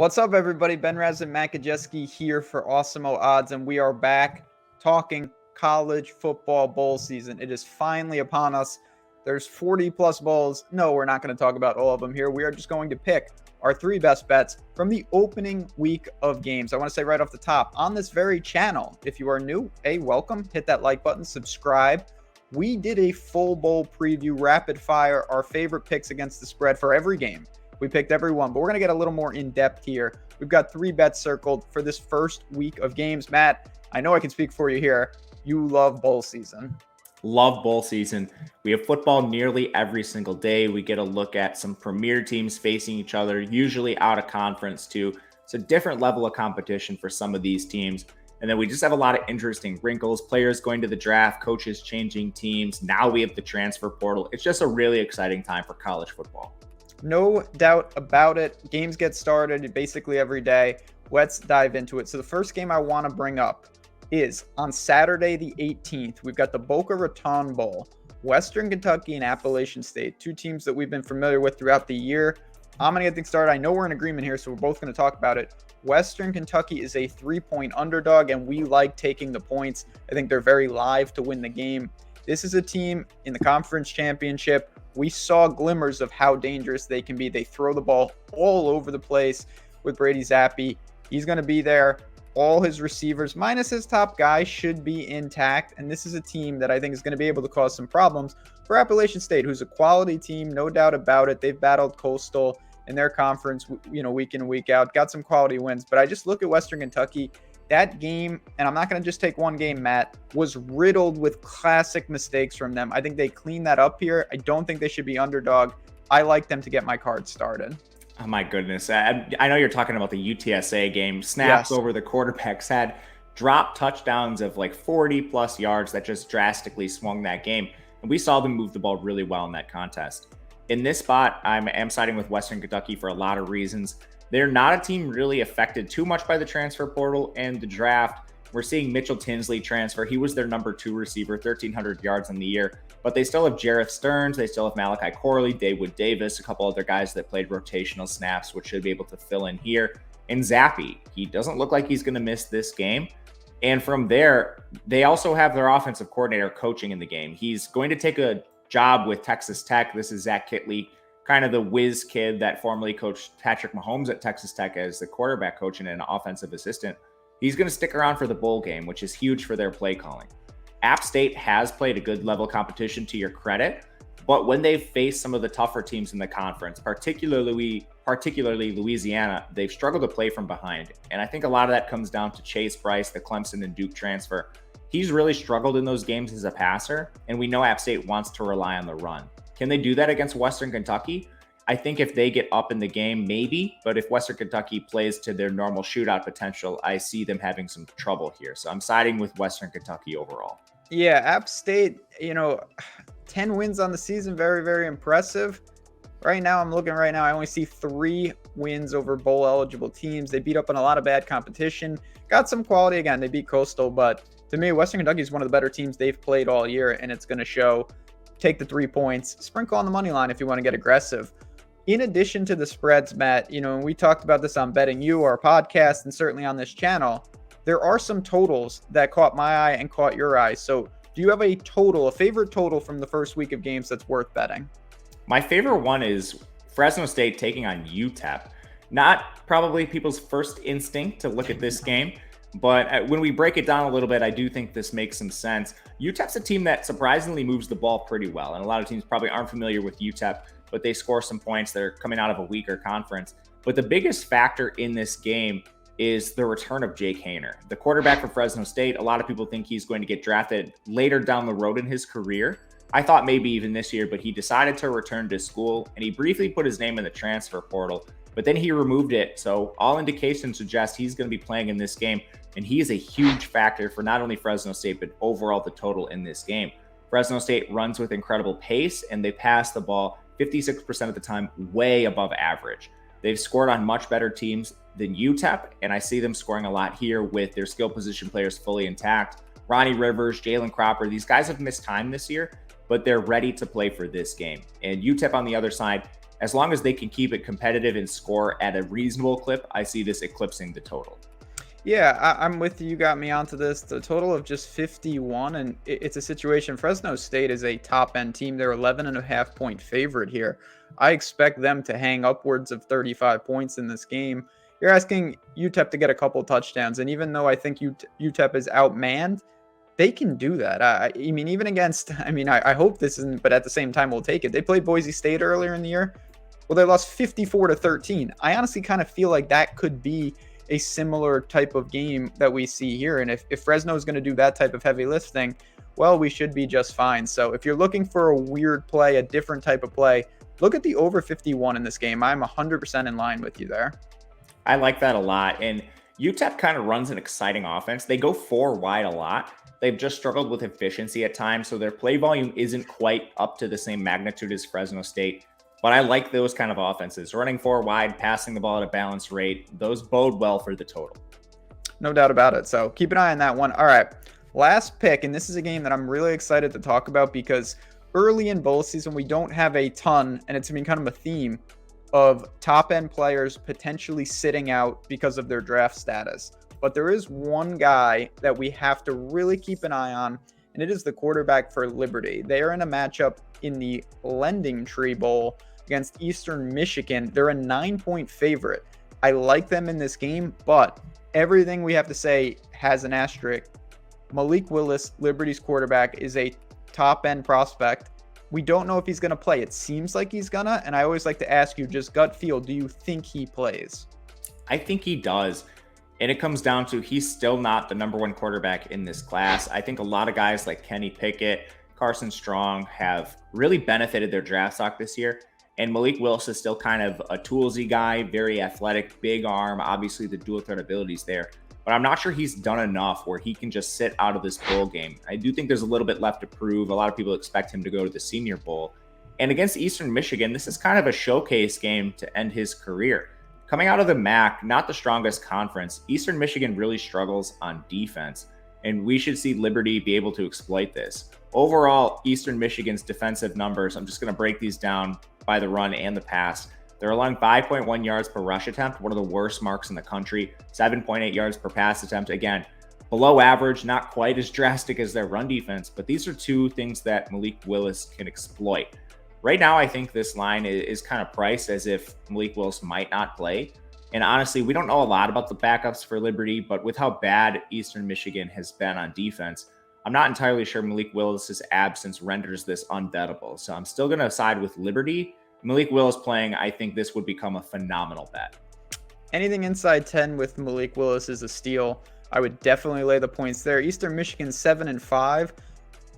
What's up, everybody? Ben Rasa and Gajewski here for Awesemo Odds, and we are back talking college football bowl season. It is finally upon us. There's 40 plus bowls. No, we're not going to talk about all of them here. We are just going to pick our three best bets from the opening week of games. I want to say right off the top, on this very channel, if you are new, hey, welcome. Hit that like button, subscribe. We did a full bowl preview, rapid fire, our favorite picks against the spread for every game. We picked every one, but we're going to get a little more in depth here. We've got three bets circled for this first week of games. Matt, I know I can speak for you here. You love bowl season. Love bowl season. We have football nearly every single day. We get a look at some premier teams facing each other, usually out of conference too. It's a different level of competition for some of these teams. And then we just have a lot of interesting wrinkles, players going to the draft, coaches changing teams. Now we have the transfer portal. It's just a really exciting time for college football. No doubt about it. Games get started basically every day. Let's dive into it. So the first game I want to bring up is on Saturday the 18th. We've got the Boca Raton Bowl. Western Kentucky and Appalachian State, two teams that we've been familiar with throughout the year. I'm going to get things started. I know we're in agreement here, so we're both going to talk about it. Western Kentucky is a 3-point underdog, and we like taking the points. I think they're very live to win the game. This is a team in the conference championship. We saw glimmers of how dangerous they can be. They throw the ball all over the place with Brady Zappi. He's going to be there. All his receivers, minus his top guy, should be intact. And this is a team that I think is going to be able to cause some problems for Appalachian State, who's a quality team, no doubt about it. They've battled Coastal in their conference, week in and week out, got some quality wins. But I just look at Western Kentucky. That game, and I'm not going to just take one game, Matt, was riddled with classic mistakes from them. I think they cleaned that up here. I don't think they should be underdog. I like them to get my card started. Oh, my goodness. I know you're talking about the UTSA game. Snaps over the quarterbacks had drop touchdowns of like 40-plus yards that just drastically swung that game. And we saw them move the ball really well in that contest. In this spot, I am siding with Western Kentucky for a lot of reasons. They're not a team really affected too much by the transfer portal and the draft. We're seeing Mitchell Tinsley transfer. He was their number 2 receiver, 1,300 yards in the year. But they still have Jareth Stearns. They still have Malachi Corley, Dawood Davis, a couple other guys that played rotational snaps, which should be able to fill in here. And Zappi, he doesn't look like he's going to miss this game. And from there, they also have their offensive coordinator coaching in the game. He's going to take a job with Texas Tech. This is Zach Kitley, kind of the whiz kid that formerly coached Patrick Mahomes at Texas Tech as the quarterback coach and an offensive assistant. He's going to stick around for the bowl game, which is huge for their play calling. App State has played a good level competition to your credit, but when they've faced some of the tougher teams in the conference, particularly Louisiana, they've struggled to play from behind. And I think a lot of that comes down to Chase Bryce, the Clemson and Duke transfer. He's really struggled in those games as a passer, and we know App State wants to rely on the run. Can they do that against Western Kentucky? I think if they get up in the game, maybe. But if Western Kentucky plays to their normal shootout potential, I see them having some trouble here. So I'm siding with Western Kentucky overall. Yeah, App State, 10 wins on the season, very, very impressive. Right now, I only see 3 wins over bowl-eligible teams. They beat up on a lot of bad competition. Got some quality again. They beat Coastal, but to me, Western Kentucky is one of the better teams they've played all year, and it's going to show. Take the 3 points, sprinkle on the money line if you want to get aggressive. In addition to the spreads, Matt, and we talked about this on Betting You, our podcast, and certainly on this channel, there are some totals that caught my eye and caught your eye. So do you have a favorite total from the first week of games that's worth betting? My favorite one is Fresno State taking on UTEP. Not probably people's first instinct to look at this game, but when we break it down a little bit, I do think this makes some sense. UTEP's a team that surprisingly moves the ball pretty well, and a lot of teams probably aren't familiar with UTEP, but they score some points. They're coming out of a weaker conference. But the biggest factor in this game is the return of Jake Haener, the quarterback for Fresno State. A lot of people think he's going to get drafted later down the road in his career. I thought maybe even this year, but he decided to return to school, and he briefly put his name in the transfer portal, but then he removed it. So all indications suggest he's going to be playing in this game, and he is a huge factor for not only Fresno State, but overall the total in this game. Fresno State runs with incredible pace, and they pass the ball 56% of the time, way above average. They've scored on much better teams than UTEP, and I see them scoring a lot here with their skill position players fully intact. Ronnie Rivers, Jalen Cropper, these guys have missed time this year, but they're ready to play for this game. And UTEP on the other side, as long as they can keep it competitive and score at a reasonable clip, I see this eclipsing the total. Yeah, I'm with you. You got me onto this. The total of just 51, and it's a situation. Fresno State is a top-end team. They're 11.5-point favorite here. I expect them to hang upwards of 35 points in this game. You're asking UTEP to get a couple touchdowns, and even though I think UTEP is outmanned, they can do that. I mean, even against, I hope this isn't, but at the same time, we'll take it. They played Boise State earlier in the year. Well, they lost 54-13. I honestly kind of feel like that could be a similar type of game that we see here. And if Fresno is going to do that type of heavy lifting, well, we should be just fine. So if you're looking for a weird play, a different type of play, look at the over 51 in this game. I'm 100% in line with you there. I like that a lot. And UTEP kind of runs an exciting offense. They go 4 wide a lot. They've just struggled with efficiency at times, so their play volume isn't quite up to the same magnitude as Fresno State. But I like those kind of offenses. Running 4 wide, passing the ball at a balanced rate, those bode well for the total. No doubt about it. So keep an eye on that one. All right, last pick, and this is a game that I'm really excited to talk about because early in bowl season, we don't have a ton, and it's been kind of a theme of top-end players potentially sitting out because of their draft status. But there is one guy that we have to really keep an eye on, and it is the quarterback for Liberty. They are in a matchup in the Lending Tree Bowl against Eastern Michigan. They're a 9-point favorite. I like them in this game, but everything we have to say has an asterisk. Malik Willis, Liberty's quarterback, is a top-end prospect. We don't know if he's going to play. It seems like he's gonna, and I always like to ask you, just gut feel, do you think he plays? I think he does. And it comes down to he's still not the number 1 quarterback in this class. I think a lot of guys like Kenny Pickett, Carson Strong have really benefited their draft stock this year. And Malik Willis is still kind of a toolsy guy, very athletic, big arm, obviously the dual threat abilities there. But I'm not sure he's done enough where he can just sit out of this bowl game. I do think there's a little bit left to prove. A lot of people expect him to go to the Senior Bowl. And against Eastern Michigan, this is kind of a showcase game to end his career. Coming out of the MAC, not the strongest conference, Eastern Michigan really struggles on defense, and we should see Liberty be able to exploit this. Overall, Eastern Michigan's defensive numbers, I'm just going to break these down by the run and the pass. They're allowing 5.1 yards per rush attempt, one of the worst marks in the country, 7.8 yards per pass attempt. Again, below average, not quite as drastic as their run defense, but these are two things that Malik Willis can exploit. Right now, I think this line is kind of priced as if Malik Willis might not play. And honestly, we don't know a lot about the backups for Liberty, but with how bad Eastern Michigan has been on defense, I'm not entirely sure Malik Willis's absence renders this unbettable. So I'm still going to side with Liberty. Malik Willis playing, I think this would become a phenomenal bet. Anything inside 10 with Malik Willis is a steal. I would definitely lay the points there. Eastern Michigan 7-5.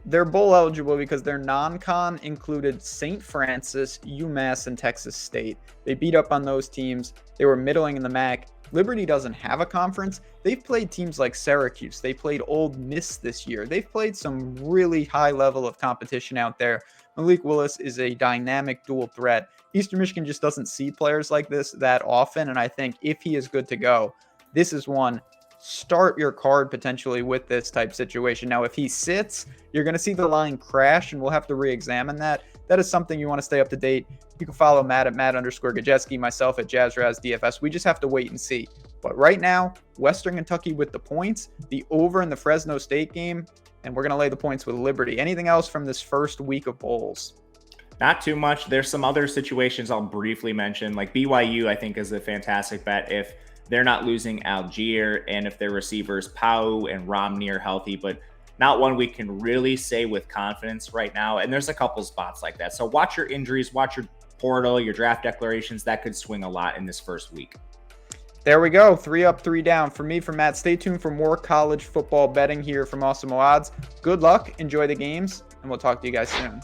They're bowl eligible because their non-con included St. Francis, UMass, and Texas State. They beat up on those teams. They were middling in the MAC. Liberty doesn't have a conference. They've played teams like Syracuse. They played Ole Miss this year. They've played some really high level of competition out there. Malik Willis is a dynamic dual threat. Eastern Michigan just doesn't see players like this that often, and I think if he is good to go, this is one. Start your card potentially with this type situation. Now, if he sits, you're going to see the line crash, and we'll have to re-examine that. That is something you want to stay up to date. You can follow Matt at Matt_Gajewski, myself at JazzRazDFS. We just have to wait and see. But right now, Western Kentucky with the points, the over in the Fresno State game, and we're going to lay the points with Liberty. Anything else from this first week of bowls? Not too much. There's some other situations I'll briefly mention. Like BYU, I think, is a fantastic bet if they're not losing Algier and if their receivers Pau and Romney are healthy, but not one we can really say with confidence right now. And there's a couple spots like that. So watch your injuries, watch your portal, your draft declarations. That could swing a lot in this first week. There we go. 3 up, 3 down. For me, for Matt, stay tuned for more college football betting here from Awesemo Odds. Good luck. Enjoy the games, and we'll talk to you guys soon.